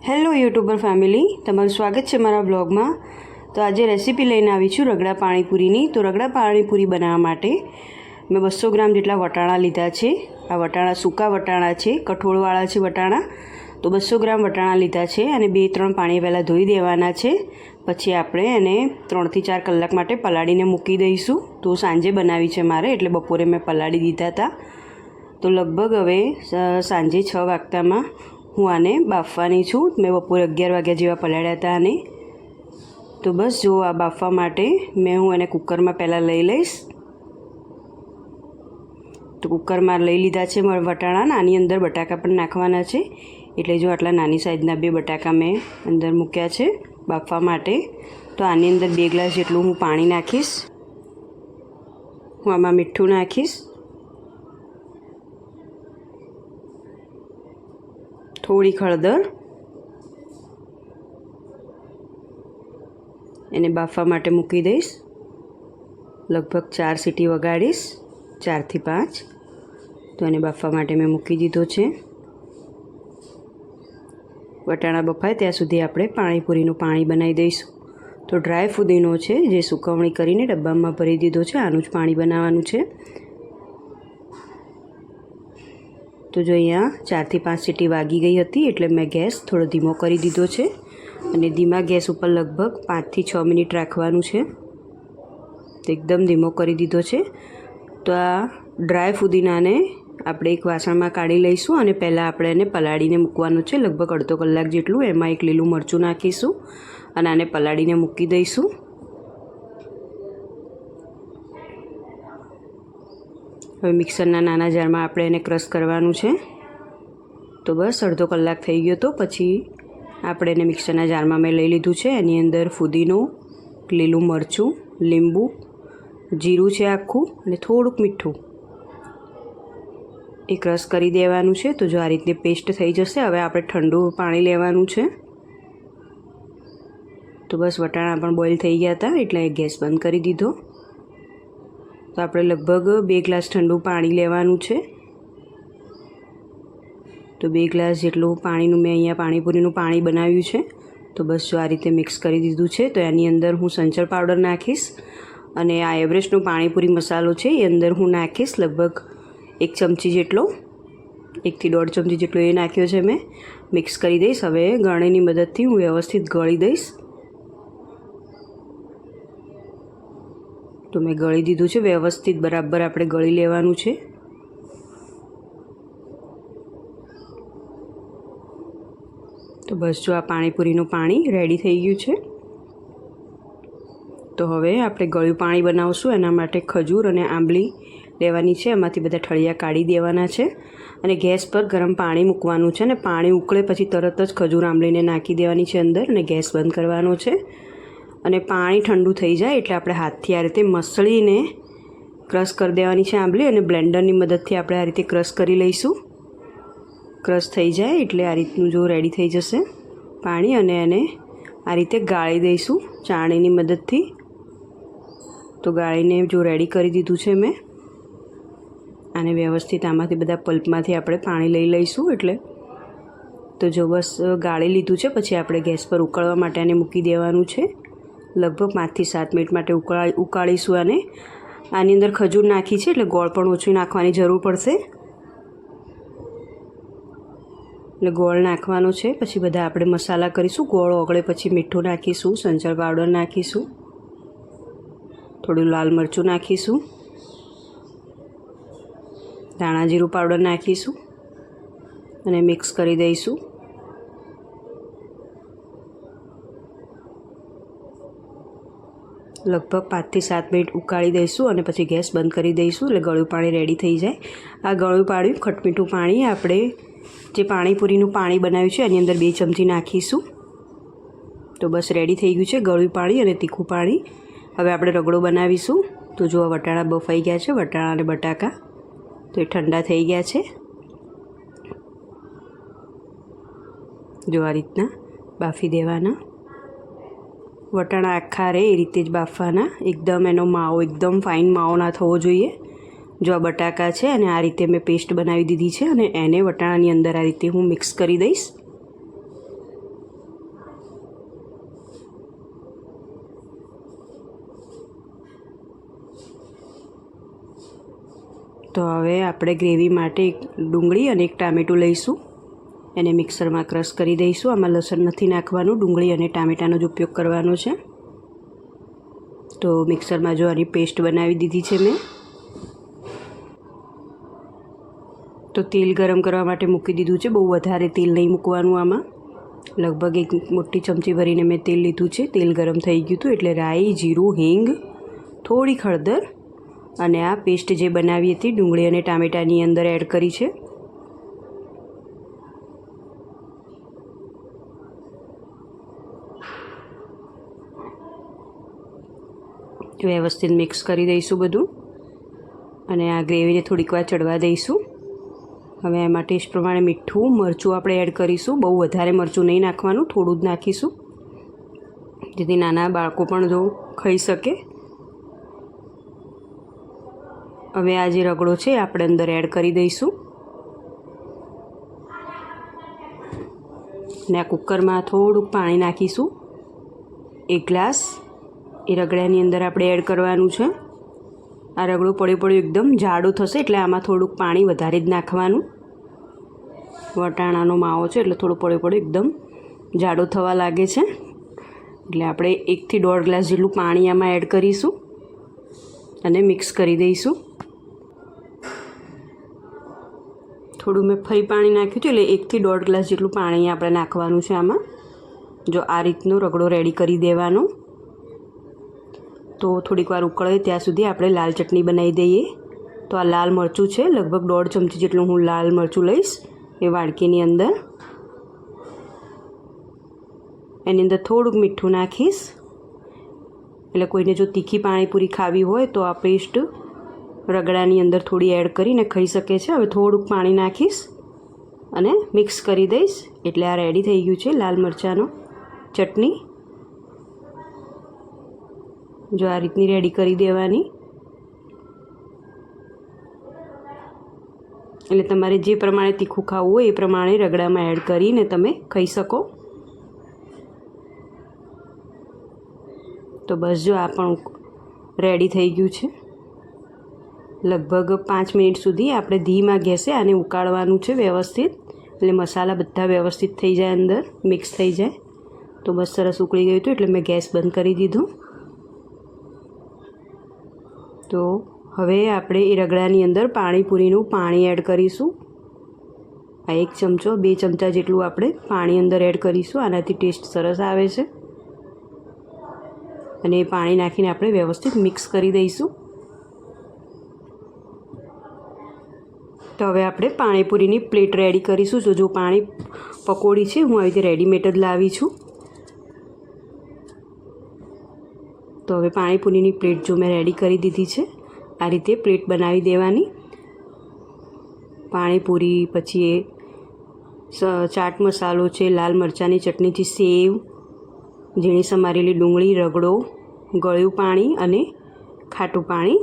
Hello YouTuber family, તમારું સ્વાગત છે મારા બ્લોગમાં। તો આજે રેસીપી લઈને આવી છું રગડા પાણીપુરીની। તો રગડા પાણીપુરી બનાવવા માટે મેં 200 ગ્રામ જેટલા વટાણા લીધા છે। આ વટાણા સૂકા વટાણા છે, કઠોળવાળા છે વટાણા। તો 200 ગ્રામ વટાણા લીધા છે અને 2-3 પાણી પહેલાં ધોઈ દેવાના છે। પછી આપણે એને 3 થી 4 કલાક માટે પલાળીને મૂકી દઈશું। તો સાંજે બનાવી છે મારે, એટલે બપોરે મેં પલાળી દીધા હતા। તો લગભગ હવે સાંજે 6 વાગતામાં હું આને બાફવાની છું। મેં બપોરે 11 વાગ્યા જેવા પલાળ્યા હતા આને। તો બસ જો આ બાફવા માટે હું એને કુકરમાં પહેલાં લઈ લઈશ। તો કુકરમાં લઈ લીધા છે વટાણા। આની અંદર બટાકા પણ નાખવાના છે, એટલે જો આટલા નાની સાઈઝના 2 બટાકા મેં અંદર મૂક્યા છે બાફવા માટે। તો આની અંદર 2 ગ્લાસ જેટલું હું પાણી નાખીશ। હું આમાં મીઠું નાખીશ, થોડીક હળદર, એને બાફવા માટે મૂકી દઈશ। લગભગ 4 સીટી વગાડીશ, 4 થી 5। તો એને બાફવા માટે મેં મૂકી દીધો છે। વટાણા બફાય ત્યાં સુધી આપણે પાણીપુરીનું પાણી બનાવી દઈશું। તો ડ્રાય ફુદીનો છે, જે સુકવણી કરીને ડબ્બામાં ભરી દીધો છે, આનું જ પાણી બનાવવાનું છે। તો જો અહીંયા 4 થી 5 સીટી વાગી ગઈ હતી, એટલે મેં ગેસ થોડો ધીમો કરી દીધો છે અને ધીમા ગેસ ઉપર લગભગ 5 થી 6 મિનિટ રાખવાનું છે। તો એકદમ ધીમો કરી દીધો છે। તો આ ડ્રાય ફુદીનાને આપણે એક વાસણમાં કાઢી લઈશું અને પહેલાં આપણે એને પલાળીને મૂકવાનું છે, લગભગ અડધો કલાક જેટલું। એમાં એક લીલું મરચું નાખીશું અને આને પલાળીને મૂકી દઈશું। હવે મિક્સરના નાના જારમાં આપણે એને ક્રશ કરવાનું છે। તો બસ અડધો કલાક થઈ ગયો, તો પછી આપણે એને મિક્સરના જારમાં મેં લઈ લીધું છે। એની અંદર ફુદીનો, લીલું મરચું, લીંબુ, જીરું છે આખું અને થોડુંક મીઠું એ ક્રશ કરી દેવાનું છે। તો જો આ રીતે પેસ્ટ થઈ જશે, હવે આપણે ઠંડુ પાણી લેવાનું છે। તો બસ વટાણા પણ બોઇલ થઈ ગયા હતા, એટલે ગેસ બંધ કરી દીધો। તો આપણે લગભગ 2 ગ્લાસ ઠંડુ પાણી લેવાનું છે। તો 2 ગ્લાસ જેટલું પાણીનું મેં અહીંયા પાણીપુરીનું પાણી બનાવ્યું છે। તો બસ જો આ રીતે મિક્સ કરી દીધું છે। તો એની અંદર હું સંચળ પાવડર નાખીશ અને આ એવરેસ્ટનો પાણીપુરી મસાલો છે એ અંદર હું નાખીશ, લગભગ 1 ચમચી જેટલો, 1 થી 1.5 ચમચી જેટલો એ નાખ્યો છે મેં। મિક્સ કરી દઈશ। હવે ગળણીની મદદથી હું વ્યવસ્થિત ગળી દઈશ। તો મેં ગળી દીધું છે વ્યવસ્થિત, બરાબર આપણે ગળી લેવાનું છે। તો બસ જો આ પાણીપુરીનું પાણી રેડી થઈ ગયું છે। તો હવે આપણે ગળ્યું પાણી બનાવશું। એના માટે ખજૂર અને આંબલી લેવાની છે, એમાંથી બધા ઠળિયા કાઢી દેવાના છે અને ગેસ પર ગરમ પાણી મૂકવાનું છે અને પાણી ઉકળે પછી તરત જ ખજૂર આંબલીને નાખી દેવાની છે અંદર અને ગેસ બંધ કરવાનો છે। અને પાણી ઠંડુ થઈ જાય એટલે આપણે હાથથી આ રીતે મસળીને ક્રશ કરી દેવાની છે આંબલી, અને બ્લેન્ડરની મદદથી આપણે આ રીતે ક્રશ કરી લઈશું। ક્રશ થઈ જાય એટલે આ રીતનું જો રેડી થઈ જશે પાણી, અને એને આ રીતે ગાળી દઈશું ચાળણીની મદદથી। તો ગાળીને જો રેડી કરી દીધું છે મેં, આને વ્યવસ્થિત આમાંથી બધા પલ્પમાંથી આપણે પાણી લઈ લઈશું। એટલે તો જો બસ ગાળી લીધું છે, પછી આપણે ગેસ પર ઉકળવા માટે આને મૂકી દેવાનું છે। લગભગ 5 થી 7 મિનિટ માટે ઉકાળીશું આને। આની અંદર ખજૂર નાખી છે, એટલે ગોળ પણ ઓછું નાખવાની જરૂર પડશે, એટલે ગોળ નાખવાનો છે। પછી બધા આપણે મસાલા કરીશું। ગોળ ઓગળે પછી મીઠું નાખીશું, સંચળ પાવડર નાખીશું, થોડું લાલ મરચું નાખીશું, ધાણા જીરું પાવડર નાખીશું અને મિક્સ કરી દઈશું। લગભગ 5 થી 7 મિનિટ ઉકાળી દઈશું અને પછી ગેસ બંધ કરી દઈશું, એટલે ગળ્યું પાણી રેડી થઈ જાય। આ ગળ્યું પાણી, ખટમીઠું પાણી આપણે જે પાણીપુરીનું પાણી બનાવ્યું છે એની અંદર 2 ચમચી નાખીશું। તો બસ રેડી થઈ ગયું છે ગળ્યું પાણી અને તીખું પાણી। હવે આપણે રગડો બનાવીશું। તો જો વટાણા બફાઈ ગયા છે, વટાણા અને બટાકા, તો એ ઠંડા થઈ ગયા છે। જો આ રીતના બાફી દેવાના, વટાણા આખા રહે એ રીતે જ બાફવાના। એકદમ એનો માવો, એકદમ ફાઇન માવો ના થવો જોઈએ। જો આ બટાકા છે અને આ રીતે મેં પેસ્ટ બનાવી દીધી છે અને એને વટાણાની અંદર આ રીતે હું મિક્સ કરી દઈશ। તો હવે આપણે ગ્રેવી માટે એક ડુંગળી અને એક ટામેટું લઈશું, એને મિક્સરમાં ક્રશ કરી દઈશું. આમાં લસણ નથી નાખવાનું, ડુંગળી અને ટામેટાનો જ ઉપયોગ કરવાનો છે. તો મિક્સરમાં જો આની પેસ્ટ બનાવી દીધી છે મેં. તો તેલ ગરમ કરવા માટે મૂકી દીધું છે. બહુ વધારે તેલ નહીં મૂકવાનું આમાં, લગભગ એક મોટી ચમચી ભરીને મેં તેલ લીધું છે. તેલ ગરમ થઈ ગયું હતું એટલે રાઈ, જીરું, હિંગ, થોડી હળદર અને આ પેસ્ટ જે બનાવી હતી ડુંગળી અને ટામેટાની અંદર એડ કરી છે. વ્યવસ્થિત મિક્સ કરી દઈશું બધું અને આ ગ્રેવીને થોડીક વાર ચડવા દઈશું. હવે એમાં ટેસ્ટ પ્રમાણે મીઠું, મરચું આપણે એડ કરીશું. બહુ વધારે મરચું નહીં નાખવાનું, થોડું જ નાખીશું, જેથી નાના બાળકો પણ જો ખાઈ શકે. હવે આ જે રગડો છે આપણે અંદર એડ કરી દઈશું ને આ કુકરમાં થોડુંક પાણી નાખીશું. 1 ગ્લાસ એ રગડાની અંદર આપણે એડ કરવાનું છે. આ રગડું પડ્યું એકદમ જાડું થશે એટલે આમાં થોડુંક પાણી વધારે જ નાખવાનું. વટાણાનો માવો છે એટલે થોડું પડ્યું એકદમ જાડું થવા લાગે છે એટલે આપણે 1 થી 1.5 ગ્લાસ જેટલું પાણી આમાં એડ કરીશું અને મિક્સ કરી દઈશું. થોડું મેં ફરી પાણી નાખ્યું છે એટલે 1 થી 1.5 ગ્લાસ જેટલું પાણી આપણે નાખવાનું છે આમાં. જો આ રીતનો રગડો રેડી કરી દેવાનો. તો થોડીક વાર ઉકળે ત્યાં સુધી આપણે લાલ ચટણી બનાવી દઈએ. તો આ લાલ મરચું છે, લગભગ 1.5 ચમચી જેટલું હું લાલ મરચું લઈશ એ વાડકીની અંદર. એની અંદર થોડુંક મીઠું નાખીશ એટલે કોઈને જો તીખી પાણીપુરી ખાવી હોય તો આ પેસ્ટ રગડાની અંદર થોડી એડ કરીને ખાઈ શકે છે. હવે થોડુંક પાણી નાખીશ અને મિક્સ કરી દઈશ એટલે આ રેડી થઈ ગયું છે લાલ મરચાંનો ચટણી. જો આ રીતની રેડી કરી દેવાની એટલે તમારે જે પ્રમાણે તીખું ખાવું હોય એ પ્રમાણે રગડામાં એડ કરીને તમે ખાઈ શકો. તો બસ જો આ પણ રેડી થઈ ગયું છે. લગભગ 5 મિનિટ સુધી આપણે ધીમા ગેસે આને ઉકાળવાનું છે વ્યવસ્થિત, એટલે મસાલા બધા વ્યવસ્થિત થઈ જાય, અંદર મિક્સ થઈ જાય. તો બસ સરસ ઉકળી ગયું હતું એટલે મેં ગેસ બંધ કરી દીધો. તો હવે આપણે એ રગડાની અંદર પાણીપુરીનું પાણી એડ કરીશું. આ 1 ચમચો 2 ચમચા જેટલું આપણે પાણી અંદર એડ કરીશું. આનાથી ટેસ્ટ સરસ આવે છે અને એ પાણી નાખીને આપણે વ્યવસ્થિત મિક્સ કરી દઈશું. તો હવે આપણે પાણીપુરીની પ્લેટ રેડી કરીશું. જો પાણી પકોડી છે હું આવી રીતે રેડીમેડ જ લાવી છું. તો હવે પાણીપુરીની પ્લેટ જો મેં રેડી કરી દીધી છે. આ રીતે પ્લેટ બનાવી દેવાની. પાણીપુરી, પછી એ ચાટ મસાલો છે, લાલ મરચાંની ચટણી છે, સેવ, ઝીણી સમારેલી ડુંગળી, રગડો, ગળ્યું પાણી અને ખાટું પાણી.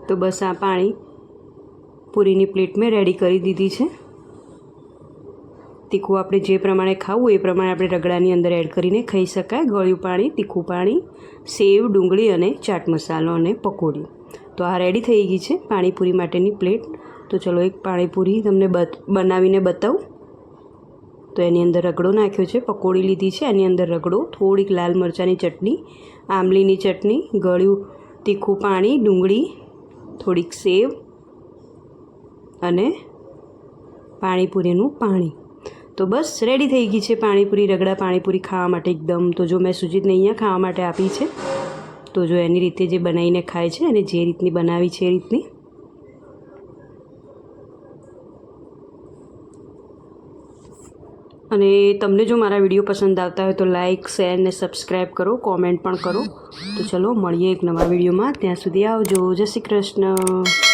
તો બસ આ પાણી પૂરીની પ્લેટ મેં રેડી કરી દીધી છે. તીખું આપણે જે પ્રમાણે ખાવું એ પ્રમાણે આપણે રગડાની અંદર એડ કરીને ખાઈ શકાય. ગળ્યું પાણી, તીખું પાણી, સેવ, ડુંગળી અને ચાટ મસાલો અને પકોડી. તો આ રેડી થઈ ગઈ છે પાણીપુરી માટેની પ્લેટ. તો ચલો એક પાણીપુરી તમને બનાવીને બતાવું. તો એની અંદર રગડો નાખ્યો છે, પકોડી લીધી છે, એની અંદર રગડો, થોડીક લાલ મરચાંની ચટણી, આંબલીની ચટણી, ગળ્યું તીખું પાણી, ડુંગળી, થોડીક સેવ અને પાણીપુરીનું પાણી. તો બસ રેડી થઈ ગઈ છે પાણીપુરી, રગડા પાણીપુરી ખાવા માટે એકદમ. તો જો મેં સુજીતને અહીંયા ખાવા માટે આપી છે. તો જો એની રીતે જે બનાવીને ખાય છે અને જે રીતની બનાવી છે એ રીતની. અને તમને જો મારા વિડીયો પસંદ આવતા હોય તો લાઇક, શેર ને સબસ્ક્રાઈબ કરો, કોમેન્ટ પણ કરો. તો ચલો મળીએ એક નવા વિડીયોમાં. ત્યાં સુધી આવજો. જય શ્રી કૃષ્ણ.